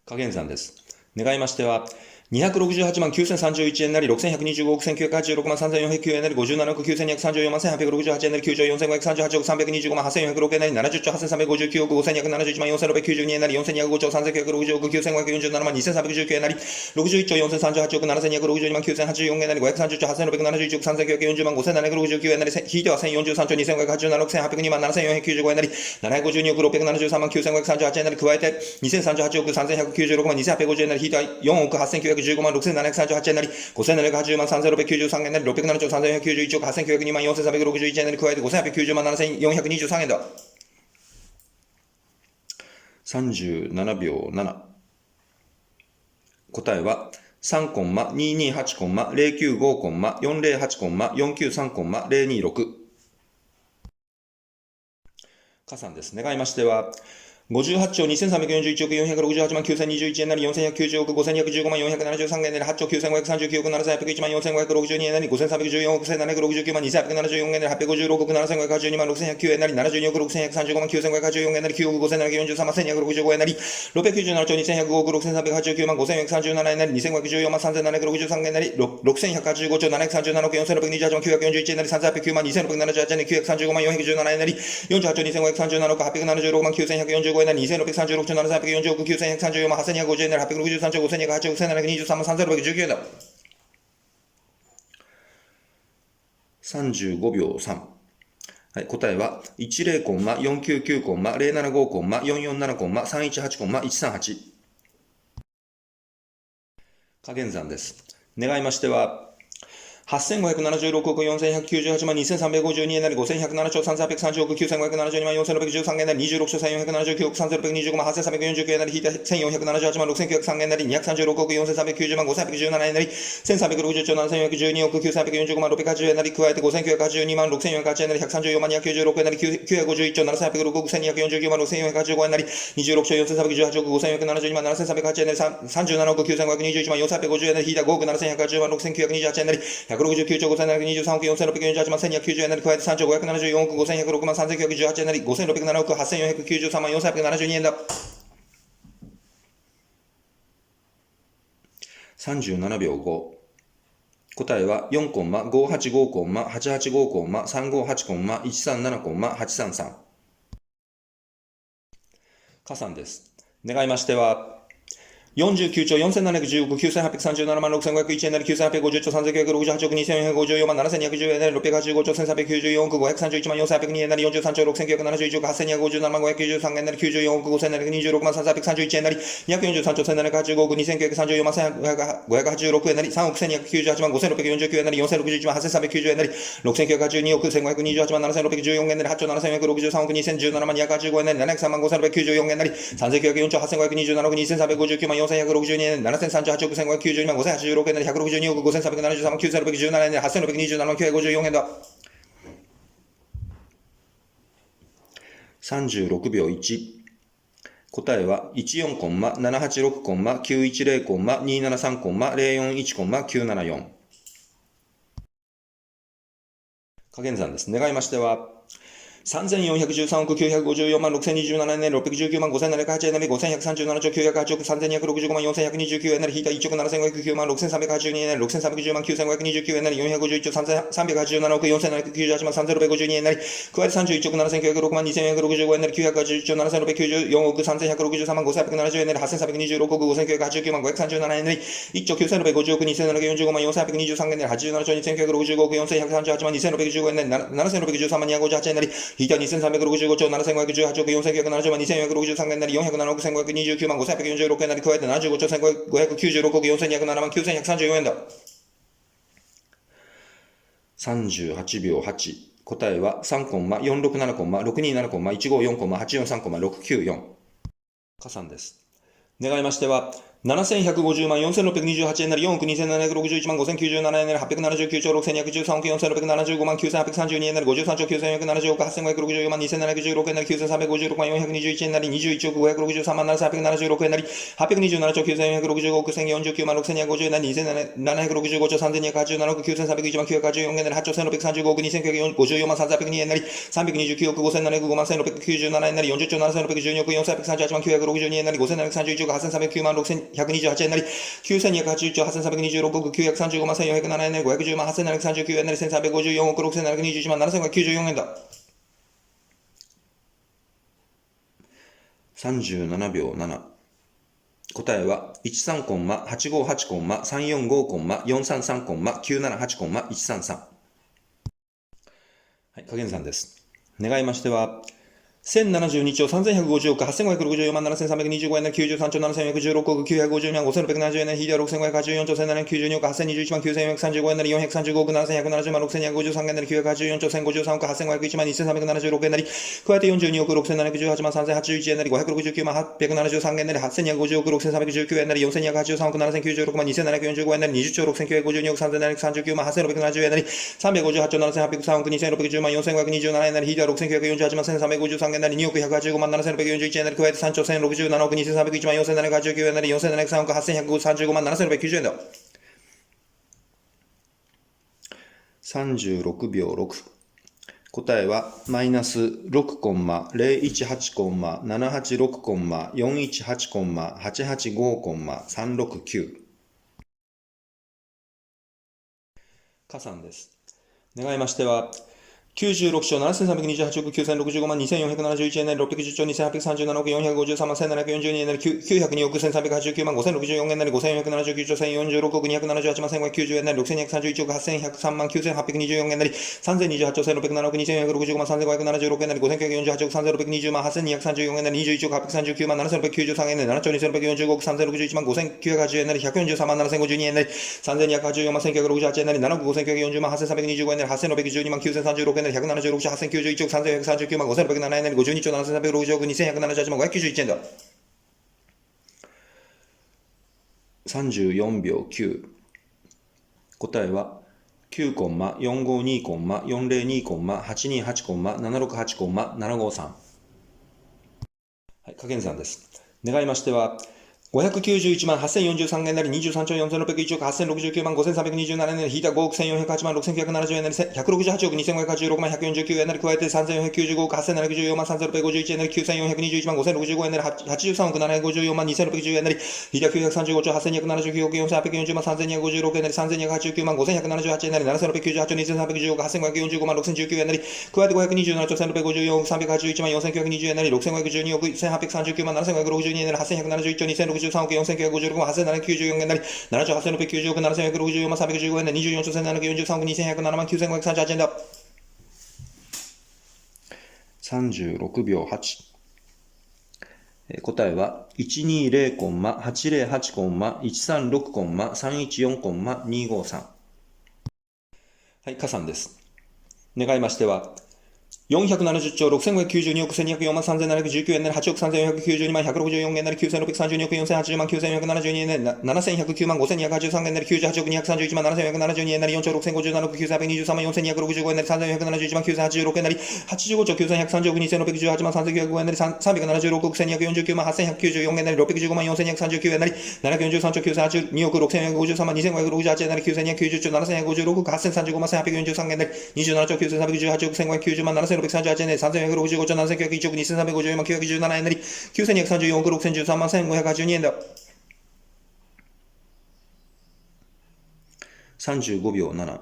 加減算です。願いましては、268万9031円なり6125億1986万3409円なり57億9234万1868円なり9兆4538億325万8406円なり70兆8359億5271万4692円なり4205兆3960億9547万2319円なり61兆4038億7262万9084円なり530兆8671億3940万5769円なり引いては1043兆2587億1802万7495円なり752億673万9538円なり加えて2038億3196万2850円なり引いては4億8915万6738円なり5780万3693円なり607兆3491億8902万4361円なり加えて5890万7423円だ。37秒7。答えは3コンマ228コンマ095コンマ408コンマ493コンマ026。加算です。願いましては58兆2341億468万9021円なり4190億5215万473円なり8兆9539億7101万4562円なり5314億1769万2874円なり856億7582万6109円なり72億6135万9584円なり9億5743万1265円なり697兆2105億6389万5437円なり2514万3763円なり6185兆737億4628万941円なり3809万2678円なり935万417円なり48兆2537億876万9145円なり2636兆7340億9134万8250円なり863兆5208億1723万3619円だ。35秒3。はい、答えは10コンマ499コンマ075コンマ447コンマ318コンマ138。加減算です。願いましては8576億4198万2352円なり5107兆3830億9572万4613円なり26兆1479億3625万8349円なり引いた1478万6903円なり236億4390万5117円なり1360兆7412億9345万680円なり加えて5982万6408円なり134万296円なり951兆7806億1249万6485円なり26兆4318億5472万7308円なり37億9521万4850円なり引いた5億7180万6928円なり169兆5723億4648万1290円なり加えて3兆574億5106万3918円なり5607億8493万4872円だ。37秒5。答えは4コンマ585コンマ885コンマ358コンマ137コンマ833。加算です。願いましては49兆4710億9837万6501円なり9850兆3968億2454万7210円なり685兆1394億531万4802円なり43兆6971億8257万593円なり94億5726万3831円なり243兆1785億2934万586円なり3億1298万5649円なり4061万8390円なり6982億1528万7614円なり8兆7463億2017万285円なり703万5694円なり3904兆8527億2359万4162円、7038億1592万5086円なり162億5373万9617円で8627万954円だ。36秒1。答えは14コンマ786コンマ910コンマ273コンマ041コンマ974。加減算です。願いましては3413億954万6027円なり619万5708円なり5137兆908億3265万4129円なり引いた1億7509万6382円なり6310万9529円なり451兆387億4798万3652円なり加えて31億7906万2465円なり980兆7694億3163万5870円なり8326億5989万537円なり1兆9650億2745万4823円なり87兆2965億4138万2615円なり7613万258円なり引いた2365兆7518億4970万2463円なり407億1529万5846円なり加えて75兆1596億4207万9134円だ。38秒8。答えは3コンマ467コンマ627コンマ154コンマ843コンマ694。加算です。願いましては7150万4628円なり4億2761万5097円なり879兆6213億4675万9832円なり53兆9470億8564万2716円なり9356万421円なり21億563万7376円なり827兆9465億1049万6250円なり2765兆3287億9301万984円なり8兆1635億2954万3802円なり329億5705万1697円なり40兆7612億4838万962円なり5731億8309万6128円なり9280兆8326億935万1407円なり510万8739円なり1354億6721万7594円だ。37秒7。答えは13コンマ858コンマ345コンマ433コンマ978コンマ133。はい、影さんです。願いましては1072兆3150億8564万7325円なり93兆7416億952万5670円なり引いては6584兆1792億8021万9435円なり435億7170万6253円なり984兆1053億8501万2376円なり加えて42億6718万3081円なり569万873円なり8250億6319円なり4283億7096万2745円なり20兆6952億3739万8670円なり358兆7803億2610万4527円なり引いては6948万1353円なり2億185万7641円なり加えて3兆1067億2301万4789円なり4703億8135万7690円だ。36秒6。答えはマイナス6コンマ018コンマ786コンマ418コンマ885コンマ369。加算です。願いましては96兆7328億9065万2471円なり610兆2837億453万1742円なり902億1389万5064円なり5479兆1046億278万1590円なり6231億8103万9824円なり3028兆1607億2465万3576円なり5948億3620万8234円なり21億839万7693円なり7兆2645億3061万5980円なり143万7052円なり3284万1968円なり7億5940万8325円なり8612万9036円176兆8091億3439万5607円なり52兆7360億2178万591円だ。34秒9。答えは9コンマ452コンマ402コンマ828コンマ768コンマ753。はい、加減さんです。願いましては591万8043円なり23兆4601億8069万5327円なり引いた5億1408万6970円なり168億2586万149円なり加えて3495億8074万3651円なり9421万5065円なり83億754万2610円なり引いた935兆8279億4840万3256円なり3289万5178円なり7698兆2310億8545万6019円なり加えて527兆1654億381万4920円なり6512億1839万7562円なり8171兆2063億4956万8794円なり7兆8690億7464万315円なり24兆1743億2107万9538円だ。36秒8。答えは120コンマ808コンマ136コンマ314コンマ253。はい、加算です。願いましては470兆6592億1204万3719円なり8億3492万164円なり9632億4080万9472円なり7109万5283円なり98億231万7472円なり4兆6057億9323万4265円なり3471万9086円なり85兆9130億2618万3905円なり376億1249万8194円なり615万4239円なり743兆982億6453万2568円なり9290兆7156億8035万1843円なり27兆9318億1590万7638円で3465兆7901億2350万917円なり9234億6013万1582円だ。35秒7。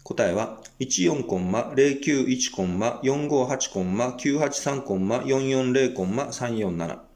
答えは14コンマ091コンマ458コンマ983コンマ440コンマ347。